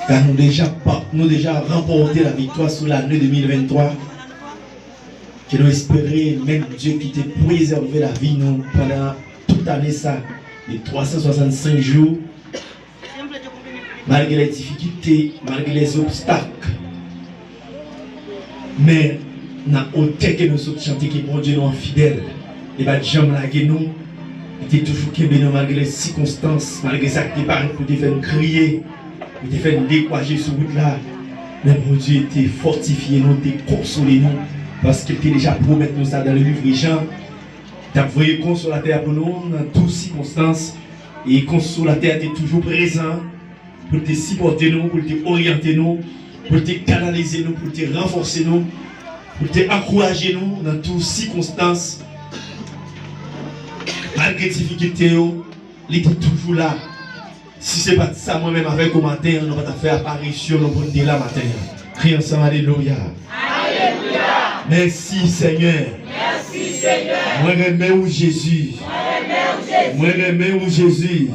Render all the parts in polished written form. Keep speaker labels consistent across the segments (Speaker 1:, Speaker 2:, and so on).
Speaker 1: car nous déjà remporté la victoire sur l'année 2023. Que nous espérons, même Dieu qui t'a préservé la vie nous pendant toute l'année, ça, les 365 jours, malgré les difficultés, malgré les obstacles. Mais, dans autant que nous sommes chantés que bon Dieu nous est fidèle, et bien, j'aime la nous, il était toujours qu'il malgré les circonstances, malgré ça qui paraît pour te faire crier, pour te faire décourager sur route là. Mais mon Dieu était fortifié, nous, était consolé nous, parce qu'il était déjà promis nous ça dans le livre Jean. Tu as envoyé consolateur pour nous dans toutes circonstances, et consolateur était toujours présent pour te supporter nous, pour te orienter nous, pour te canaliser nous, pour te renforcer nous, pour te encourager nous dans toutes circonstances. Malgré les difficultés, il était toujours là. Si ce n'est pas ça, moi-même, avec au matin, on va faire apparition dans le là matin. Crie ensemble, Alléluia. Alléluia. Merci Seigneur. Merci Seigneur. Moi, remets Jésus. Moi, remets Jésus.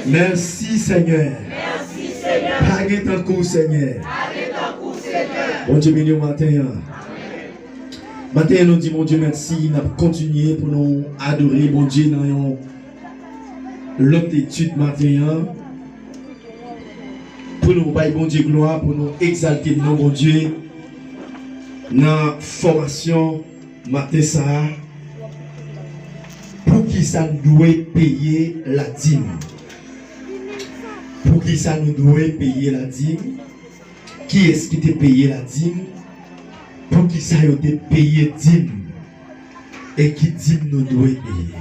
Speaker 1: Merci Seigneur. Merci Seigneur. Pas tant coup, Seigneur. Bon Dieu béni au matin. Maintenant, nous disons, mon Dieu, merci. Nous continuons pour nous adorer, mon Dieu, dans l'autre étude matin. Pour nous bailler, bon Dieu, gloire, pour nous exalter, nous, mon Dieu, dans la formation matin, ça. Pour qui ça nous doit payer la dîme? Pour qui ça nous doit payer la dîme? Qui est-ce qui t'a payé la dîme? Pour qui ça a été payé dîme? Et qui dîme nous doit payer?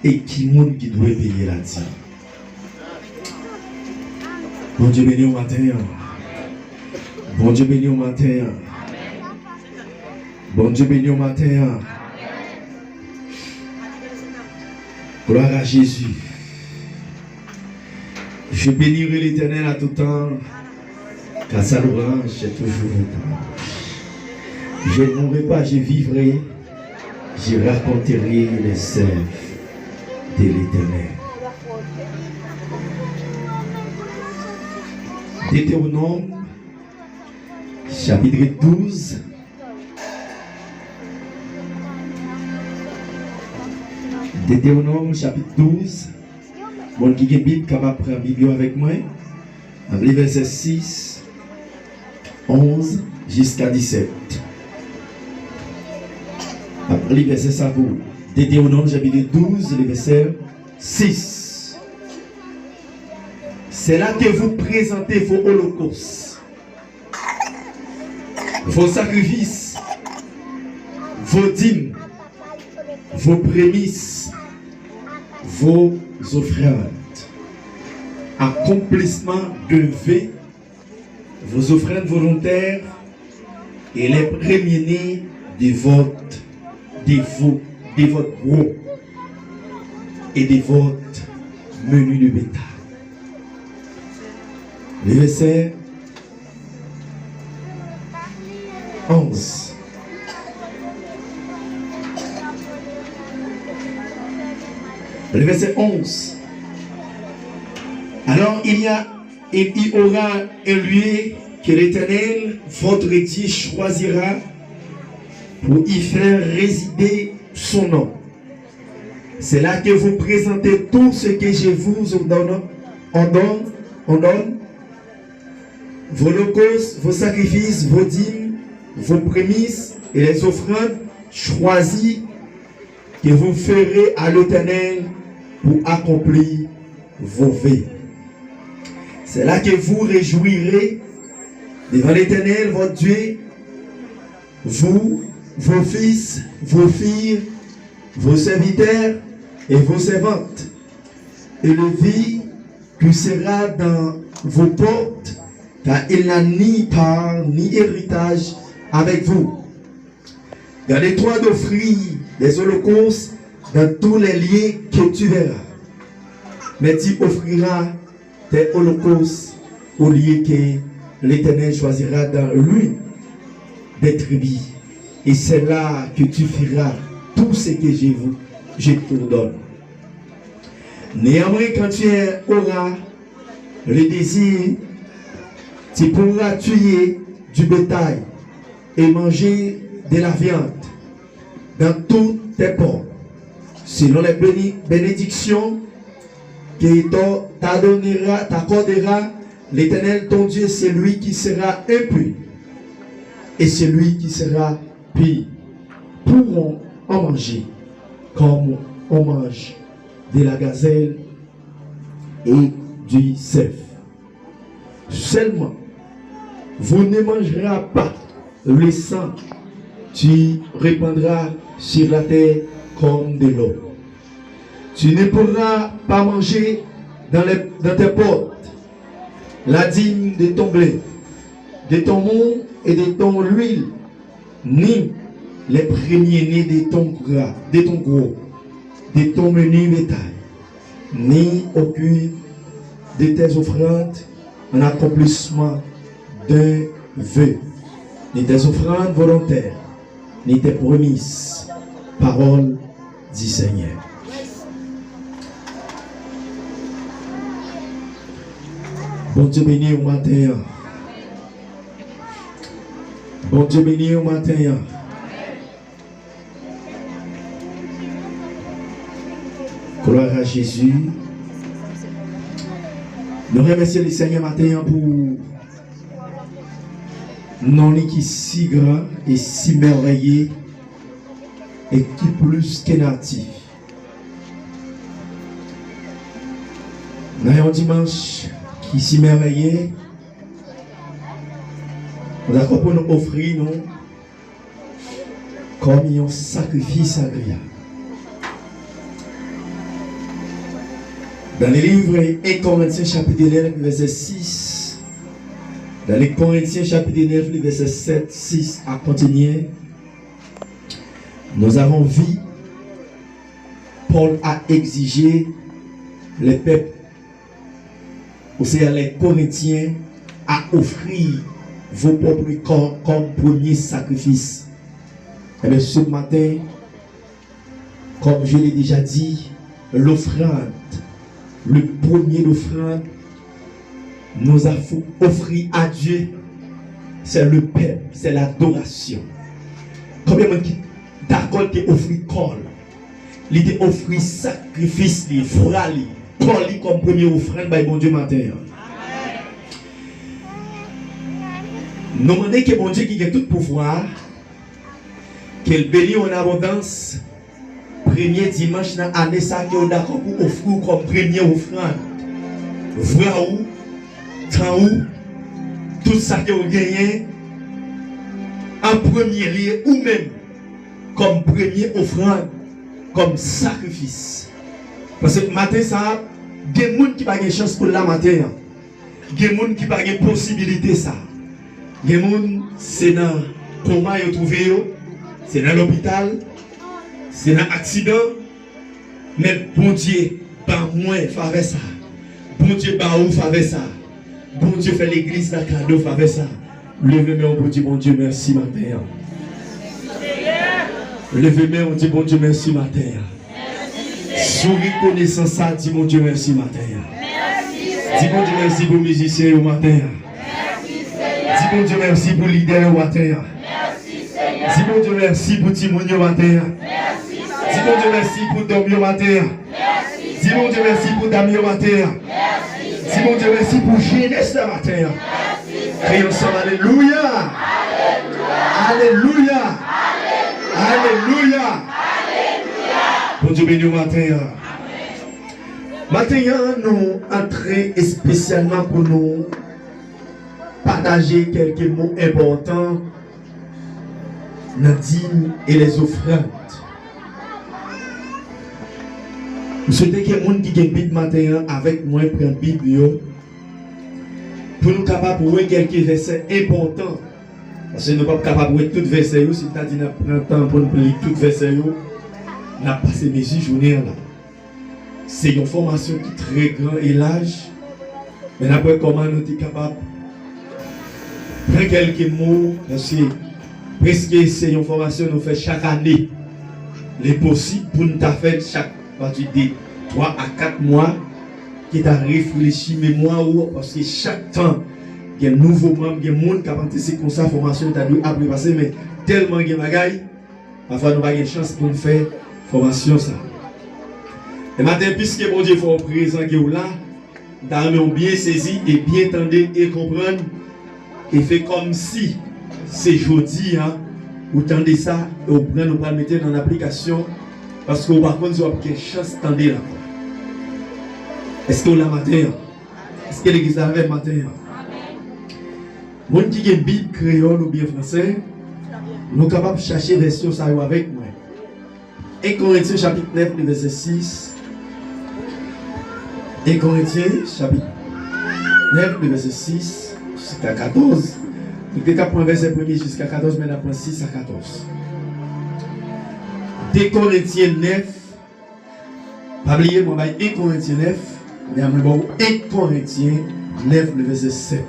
Speaker 1: Et qui monde qui doit payer la dîme? Bon Dieu béni au matin. Bon Dieu béni au matin. Bon Dieu béni au matin. Gloire à Jésus. Je bénirai l'Éternel à tout temps, car sa louange est toujours temps. Je ne mourrai pas, je vivrai, je raconterai les œuvres de l'Éternel. Deutéronome, chapitre 12. Deutéronome, chapitre 12. Bon, qui est Bible, capable de prendre la Bible avec moi. Les versets 6, 11 jusqu'à 17. Après les versets ça vous. Deutéronome, chapitre 12, les versets 6. C'est là que vous présentez vos holocaustes, vos sacrifices, vos dîmes, vos prémices, vos offrandes, accomplissement de vœux, vos offrandes volontaires et les premiers-nés de votre gros et de votre menu de bétail. Le verset 11. Le verset 11. Alors il y aura un lieu que l'Éternel, votre Dieu, choisira pour y faire résider son nom. C'est là que vous présentez tout ce que je vous ordonne, vos holocaustes, vos sacrifices, vos dîmes, vos prémices et les offrandes choisies que vous ferez à l'Éternel pour accomplir vos vœux. C'est là que vous réjouirez devant l'Éternel, votre Dieu, vous, vos fils, vos filles, vos serviteurs et vos servantes, et le vie qui sera dans vos portes, car il n'a ni part ni héritage avec vous. Gardez-toi d'offrir des holocaustes dans tous les lieux que tu verras. Mais tu offriras tes holocaustes au lieu que l'Éternel choisira dans l'une des tribus. Et c'est là que tu feras tout ce que je t'ordonne. Néanmoins, quand tu auras le désir, tu pourras tuer du bétail et manger de la viande dans toutes tes portes, selon les bénédictions qu'il t'accordera l'Éternel ton Dieu, c'est lui qui sera impur et celui qui sera pire pourront en manger comme on mange de la gazelle et du cerf. Seulement, vous ne mangerez pas le sang, tu répandras sur la terre comme de l'eau. Tu ne pourras pas manger dans tes portes la dîme de ton blé, de ton mou et de ton huile, ni les premiers-nés de ton gras, de ton gros, de ton menu bétail, ni aucune de tes offrandes en accomplissement d'un vœu, ni tes offrandes volontaires, ni tes promesses. Parole du Seigneur. Bon Dieu béni au matin. Bon Dieu béni au matin. Gloire à Jésus. Nous remercions le Seigneur matin pour non qui si grand et si merveilleux et qui plus que natif. Nous avons un dimanche qui si merveilleux. Nous avons pour nous offrir nous comme un sacrifice agréable. Dans le livre 1 Corinthiens chapitre 9 verset 6, dans les Corinthiens chapitre 9 verset 7, 6 à continuer, nous avons vu Paul a exigé les peuples, aussi les Corinthiens, à offrir vos propres corps comme premier sacrifice. Et bien ce matin, comme je l'ai déjà dit, l'offrande, le premier offrande, nous avons offert à Dieu, c'est le peuple, c'est l'adoration. Combien de gens qui d'accord qui offrit corps, il a offert sacrifice, il fera Paul comme premier offrande, by bon Dieu matin. Nous demandons que bon Dieu qui a tout pouvoir, qu'il bénisse en abondance, premier dimanche dans l'année, ça qui est d'accord pour offrir comme premier offrande. Voir où, temps où, tout ça que vous gagnez, en premier lieu, ou même comme premier offrande, comme sacrifice. Parce que matin, ça, il y a des gens qui n'ont pas de chance pour la matin. Il y a des gens qui n'ont pas de possibilité. Ça. Il y a des gens c'est dans le coma, c'est dans l'hôpital, c'est dans l'accident. Mais bon Dieu, par moi, fait ça. Bon Dieu, par où fait ça. Bon Dieu, fait l'église dans le cadeau, fait ça. Levez-moi, on dit bon Dieu, merci matin. Levez-moi, on dit bon Dieu, merci matin. Sous reconnaissance ça, dis mon Dieu merci matin. Dis mon Dieu merci pour les musiciens au matin. Dis mon Dieu merci pour les leaders au matin. Dis mon Dieu merci pour Timon au matin. Dis mon Dieu merci pour Domi au matin. Dis mon Dieu merci pour Dami au matin. Dis mon Dieu merci pour Jeunesse au matin. Crions ensemble alléluia. Alléluia. Alléluia. Bon Dieu béni au matin. Matin, nous entrons spécialement pour nous partager quelques mots importants dans la dîme et les offrandes. Je souhaite que les gens qui ont une Bible matin avec moi prennent la Bible pour nous capables de voir quelques versets importants. Parce que nous ne sommes pas capables de voir tous les versets. Si tu as dit que nous prenons le temps pour nous lire tous les versets, nous avons passé mes journées là. C'est une formation qui est très grande et large. Mais après, comment nous sommes capables de prendre quelques mots, parce que presque c'est une formation que nous faisons chaque année. Les possibles pour nous faire chaque partie de 3 à 4 mois qui t'a réfléchi mémoire parce que chaque temps il y a un nouveau membre, il y a un monde qui a participé comme ça, formation tu as dû après passer, mais tellement il y a bagaille, parfois nous n'avons pas de chance pour nous faire formation ça. Et maintenant, puisque mon Dieu faut présent qui est là, nous bien saisi et bien entendre et comprendre et fait comme si c'est jeudi, hein, vous tendez ça et vous prenez, nous pas le mettre dans l'application parce que par contre, vous avez une chance d'entendre là. Est-ce que vous l'avez matin? Est-ce que l'église avait matin? Mon qui a une Bible créole ou bien français, nous sommes capables de chercher version ça avec moi. 1 Corinthiens chapitre 9, verset 6. 1 Corinthiens chapitre 9, verset 6 jusqu'à 14. Donc, après verset 1 jusqu'à 14, mais après 6 à 14. 2 Corinthiens 9, pas oublier, moi, 1 Corinthiens 9, mais après 1 Corinthiens 9, le verset 7.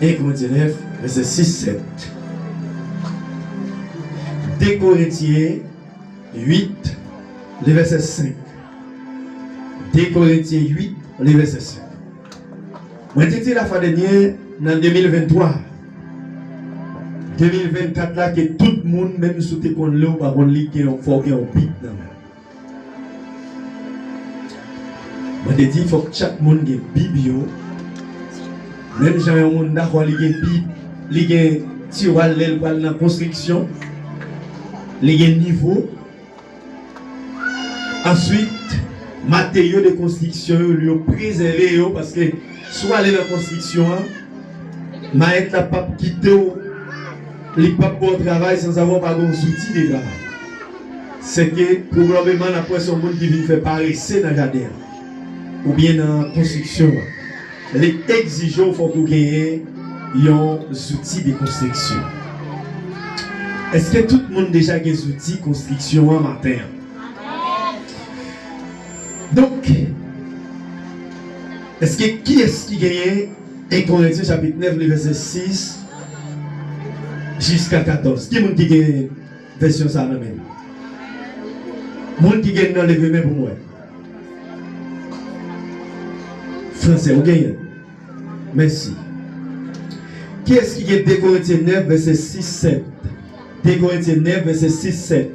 Speaker 1: 1 Corinthiens 9, verset 6, 7. 2 Corinthiens 8, le verset 5. 2 Corinthiens 8, le verset 5. Moi, j'ai dit la fois dernière, en 2023, 2024, là, que tout le monde, même si tu es con l'eau, par contre, il y a un fort qui est en pic. Moi, j'ai dit, il faut que chaque monde ait une Bible. Même si un monde d'accord, il y a une Bible, il y a un tiroir dans la construction, il y a un niveau. Ensuite, matériaux de construction, ils préserver parce que soit aller dans la construction, mais être la pape quitter les papes pour travail sans avoir pas de outils de travail. C'est que probablement la personne monde qui vient faire paresser dans le jardin ou bien dans la construction. Les exigeants il faut que vous ayez des outils de construction. Est-ce que tout le monde déjà a des outils de construction en matin? Donc, qui est-ce qui gagne 1 Corinthiens chapitre 9, le verset 6 jusqu'à 14? Qui est-ce qui gagne version ça même? Monde qui gagne dans les mains pour moi. Français, vous gagnez. Merci. Qui est-ce qui gagne 2 Corinthiens 9, verset 6, 7? 2 Corinthiens 9, verset 6, 7.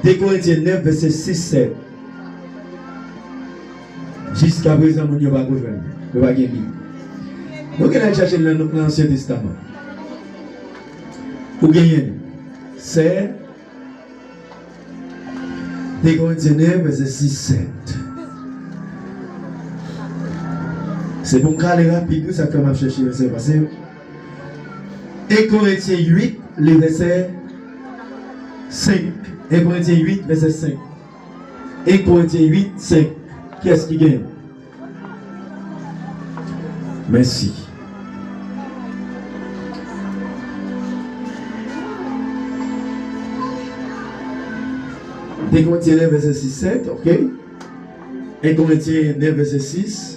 Speaker 1: 2 Corinthiens 9, verset 6, 7. Jusqu'à présent, on n'y a pas de gouvernement. On va gagner. Donc, on a cherché dans l'Ancien Testament. Pour gagner, c'est 2 Corinthiens 9, verset 6, 7. C'est pour aller rapide, ça fait chercher le verset passé. 1 Corinthiens 8, le verset 5. 1 Corinthiens 8, verset 5. 1 Corinthiens 8, 5. Qui est-ce qui gagne? Merci. Deux Corinthiens 9, verset 6, 7, ok? 1 Corinthiens 9, verset 6.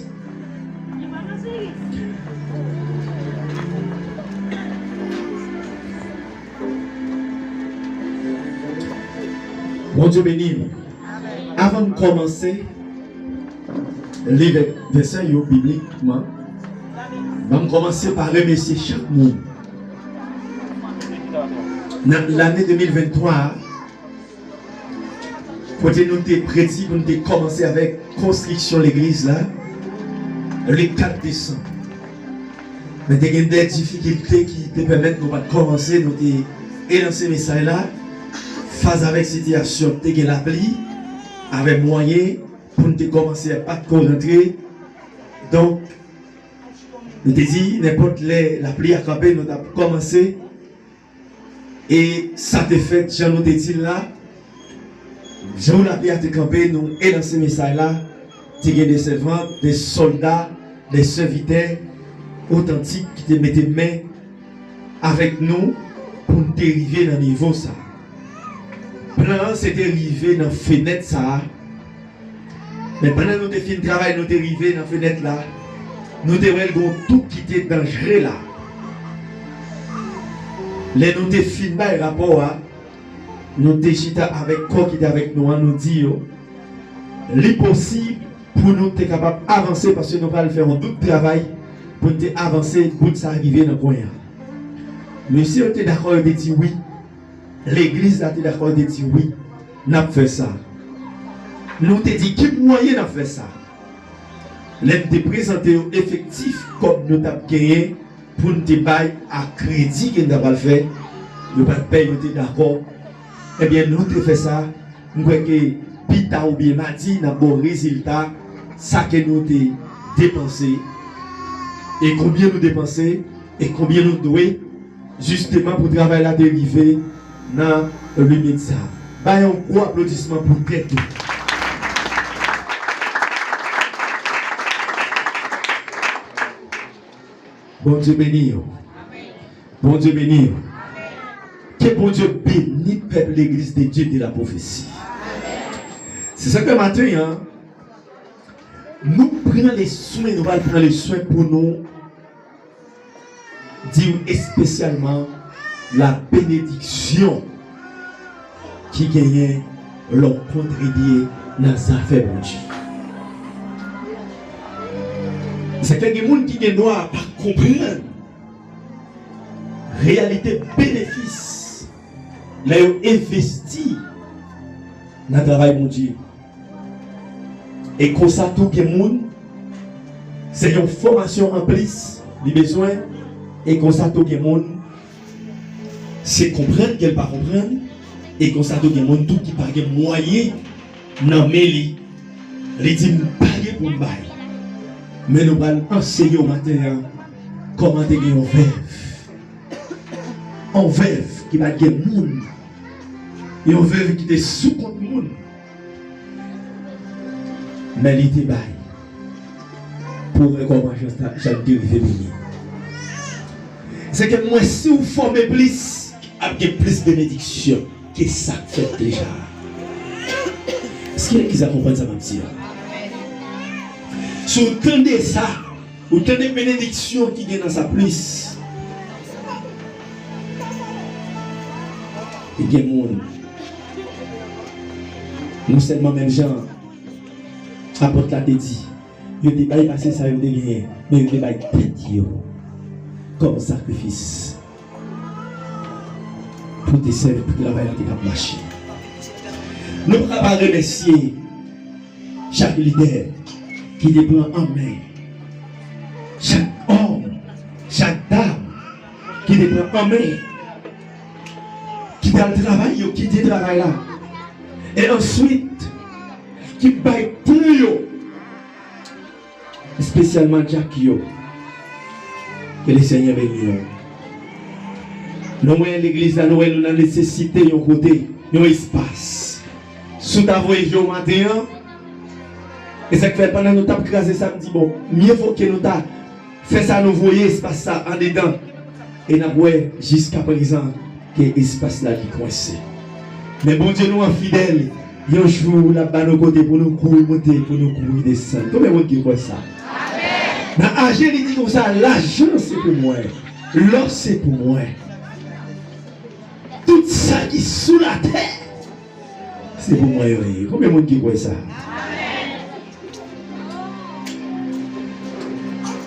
Speaker 1: Bon Dieu béni. Avant de commencer, les versets bibliquement, je vais commencer par remercier chaque monde. Dans l'année 2023, quand nous sommes prêts, nous avons commencé avec la construction de l'église là, le 4 décembre. Mais il y a des difficultés qui te permettent de commencer, nous avons lancé ce message là. Face avec cette situation, tu as l'appli, avec moyen pour nous commencer à pas de rentrer. Donc, nous te dit, n'importe l'appli à camper, nous avons commencé. Et ça te fait, Jean nous te dit là, Jean l'appli à te camper, nous et dans ce message là, tu as des servants, des soldats, des serviteurs authentiques qui te mettent main avec nous pour nous arriver dans le niveau ça. Pendant c'était arrivé dans la fenêtre ça. Mais pendant que nous avons fait le travail, nous sommes arrivés dans la fenêtre là. Nous avons tout qui était dangereux là. Les nous avons fait le rapport, nous avons chita avec quoi qui était avec nous, nous dit l'impossible pour nous être capables d'avancer parce que nous allons faire un double travail pour nous avancer pour ça arriver dans le coin. Mais si on est d'accord de dire oui, l'église est d'accord de dire oui, nous avons fait ça. Nous te dit quel moyen de faire ça. L'aide de présenter effectif comme nous avons gagné pour nous bailler à crédit que nous avons fait. Nous ne payer, nous sommes d'accord. Eh bien, nous avons fait ça. Nous voyons que Pita ou bien Madi n'a bon résultat. Ça que nous avons dépensé. Et combien nous dépensons et combien nous devons justement pour travailler la dérivée dans le médecin. Un gros applaudissement pour tête. Bon Dieu béni. Bon Dieu béni. Que bon Dieu bénisse le peuple l'église de Dieu de la prophétie. C'est ça que matin, hein, nous prenons les soins, nous allons prendre les soins pour nous dire spécialement la bénédiction qui gagne leur contribuer dans les affaires de Dieu. C'est que les gens qui ne doivent pas comprendre la réalité bénéfice, là ils investi dans le travail de Dieu. Et comme ça, tout le monde, c'est une formation en plus, les besoins, et comme ça, tout le monde, c'est comprendre qu'elle ne pas comprendre, et comme ça, tout le monde, tout qui n'a pas de moyens, non, mais il dit, pas pour me bailler. Mais nous allons enseigner au matin comment te gagner un veuve. Un veuve qui va gagner le monde. Et un veuve qui est sous contre le monde. Mais il était bail. Pour comment j'ai dérivé béni. C'est que moi, si vous formez plus, avec plus de bénédiction, que ça fait déjà. Est-ce qu'il y a qui accompagnent ça, ma petite? Si vous entendez ça, vous entendez la bénédiction qui est dans sa place. Il y a des gens, non seulement même gens, apporte la tête dit, ils ne pas passer ça, ils ne gagné, mais ils ne pas tête comme sacrifice pour te servir, pour travailler dans tes marcher. Nous ne pouvons pas remercier chaque leader qui les prend en main. Chaque homme, chaque dame qui les prend en main. Qui a le travail, qui dit travail là. Et ensuite, qui baille pour eux. Spécialement Jack yo. Que le Seigneur bénisse. Nous voyons l'église là, nous avons la nécessité d'un côté, d'un espace. Sous ta voyage au matin, et ça fait pendant que nous avons crasé samedi, bon, mieux faut que nous avons fait ça, nous voyons l'espace ça en dedans. Et nous voyons jusqu'à présent que l'espace là est coincé. Mais bon Dieu, nous en fidèles, il y a un jour là-bas nos côtés pour nous courir monter, pour nous courir descendre. Combien de monde qui croit ça? Dans l'argent, il dit comme ça, l'argent c'est pour moi, l'or c'est pour moi. Tout ça qui est sous la terre, c'est pour moi. Combien de monde qui croit ça?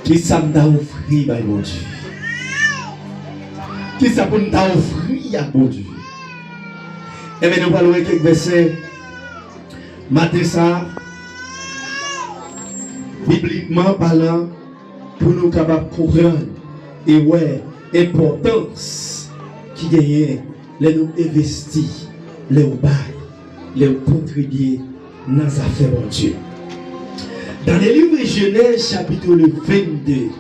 Speaker 1: Qui ça m'a offert, par mon Dieu? Qui ça pour nous offrir, à mon Dieu? Et bien, nous parlons de quelques versets. Matin ça, bibliquement parlant, pour nous capables de comprendre et ouais, l'importance qui gagne, les nous investir, les bail, les contribuer dans les affaires de Dieu. Dans le livre de Genèse, chapitre 22,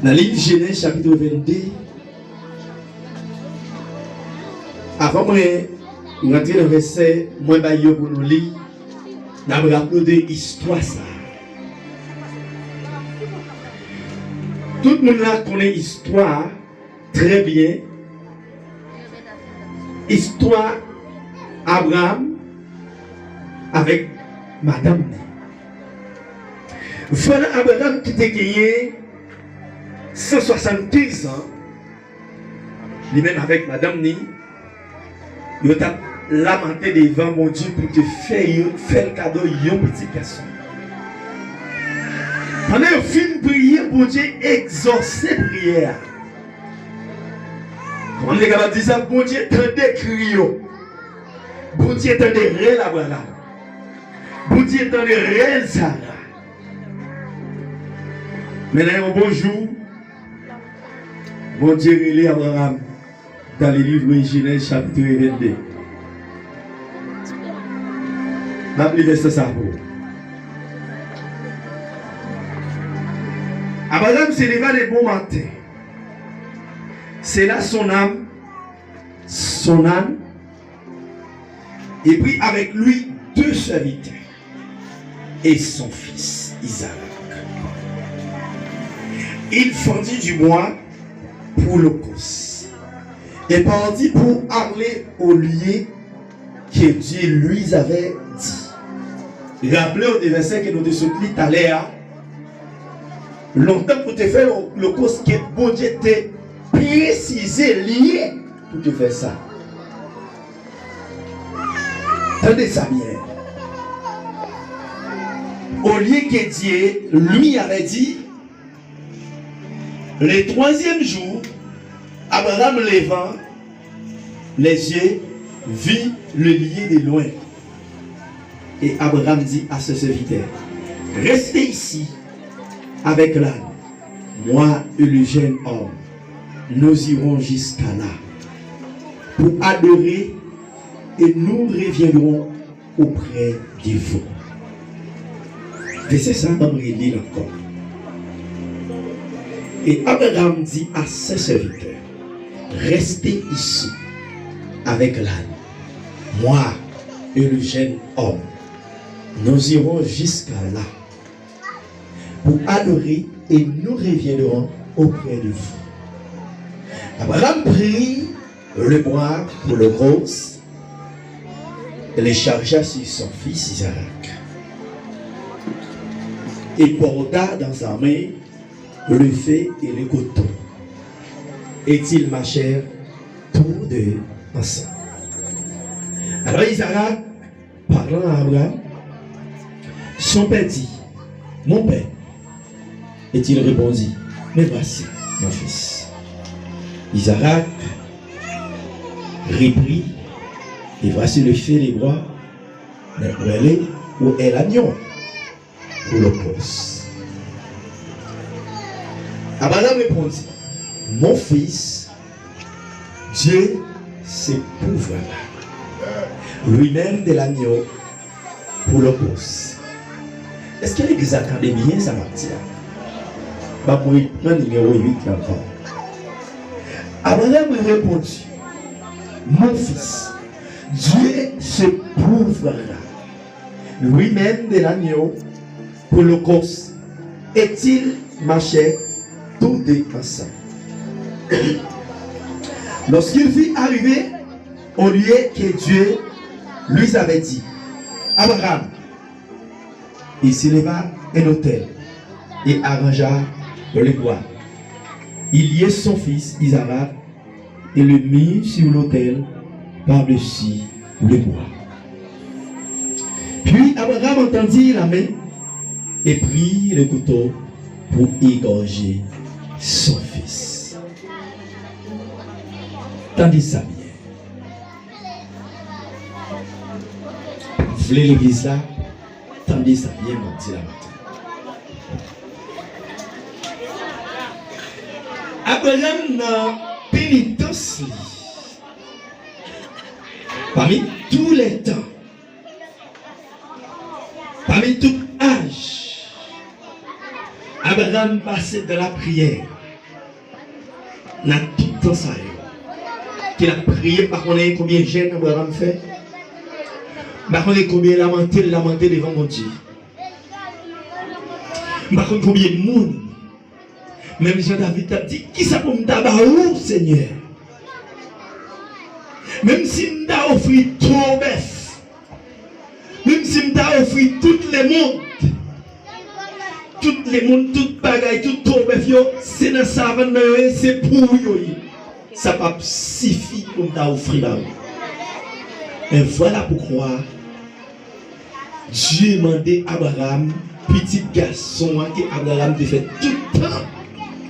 Speaker 1: dans le livre de Genèse, chapitre 22, avant moi, nous rentrons dans le verset, moi, pour nous lire, nous avons rappelé l'histoire. Tout le monde là connaît l'histoire très bien. Histoire Abraham avec Madame. Voilà Abraham qui a gagné 175 ans, lui-même avec Madame Ni. Il a lamenter devant mon Dieu pour te faire le cadeau d'une petite personne. Pendant que fin prière, pour Dieu exaucer prière. On est capable de dire ça, bon Dieu tendait crier. Bon Dieu tendait réel Abraham. Bon Dieu tendait réel Sarah. Maintenant, un bon jour, bon Dieu relève Abraham dans le livre de Genèse chapitre 22. Je vais vous ça pour vous. Abraham s'est levé le bon matin. C'est là son âme, et puis avec lui 2 serviteurs et son fils Isaac. Il fendit du bois pour l'Holocauste et partit pour aller au lieu que Dieu lui avait dit. Rappelez-vous des versets que nous te soutenons tout à l'heure. Longtemps pour te faire l'Holocauste que bon Dieu t'a précisé, lié pour te faire ça. Attendez ça bien. Au lieu que Dieu lui avait dit, le 3e jour, Abraham levant les yeux, vit le lieu de loin. Et Abraham dit à ce serviteur, restez ici avec l'âne, moi et le jeune homme, nous irons jusqu'à là pour adorer et nous reviendrons auprès de vous. Verset 5, on relit encore. Et Abraham dit à ses serviteurs, restez ici avec l'âne, moi et le jeune homme, nous irons jusqu'à là pour adorer et nous reviendrons auprès de vous. Abraham prit le bois pour le rose et le chargea sur son fils Isaac et porta dans sa main le feu et le couteau. Et ils marchèrent tous deux ensemble. Alors Isaac, parlant à Abraham, son père dit, mon père. Et il répondit, mais voici mon fils. Isaac reprit, et voici le feu des bois, mais brûlé où est l'agneau pour le poste. Abraham répondit, mon fils, Dieu s'éprouvera lui-même de l'agneau pour le poste. Est-ce que l'église attendait bien ça partie? Bah pour y prendre numéro 8 encore. Abraham répondit, mon fils, Dieu s'éprouvera lui-même de l'agneau pour le cause. Et-il marchait tous deux ensemble. Lorsqu'il fut arrivé au lieu que Dieu lui avait dit, Abraham, il s'éleva un autel et arrangea le bois. Il y est son fils Isaac et le mit sur l'autel par-dessus le bois. Puis Abraham entendit la main et prit le couteau pour égorger son fils. Tandis ça bien. Vous voulez l'église là? Tandis ça bien, mon dit la matin. Abraham n'a pénitence parmi tous les temps, parmi tout âge. Abraham passait de la prière. N'a tout le temps ça. Qu'il a prié, par contre, combien de jeunes Abraham fait? Par contre, combien lamenté devant mon Dieu. Par contre, combien de monde. Même Jean-David a dit, qui ça pour me tabaou, Seigneur? Même si je t'ai offert trop bœuf, même si je t'ai offert toutes les mondes, toutes bagailles, tout trop bœuf, c'est dans sa savane, c'est pour eux. Ça ne suffit pour me offrir. Et voilà pourquoi Dieu demandait à Abraham, petit garçon, que Abraham te fait tout le temps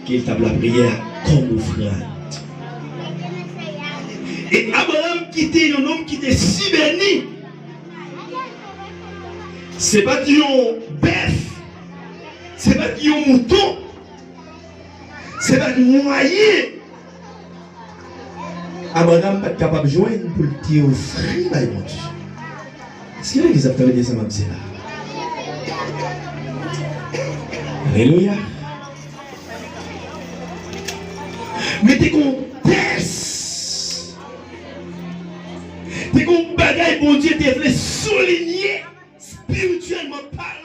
Speaker 1: qu'il tape la prière comme offrande. Et Abraham qui était un homme qui était si béni. C'est pas du bœuf, c'est pas du mouton, c'est pas du moyen. Abraham n'est pas capable de joindre pour le tirer au fruit par mon Dieu. Est-ce qu'il y a des acteurs de ça m'a dit là? Alléluia. Mais t'es qu'on teste. T'es qu'on bagaille, bon Dieu, t'es souligné spirituellement parlant.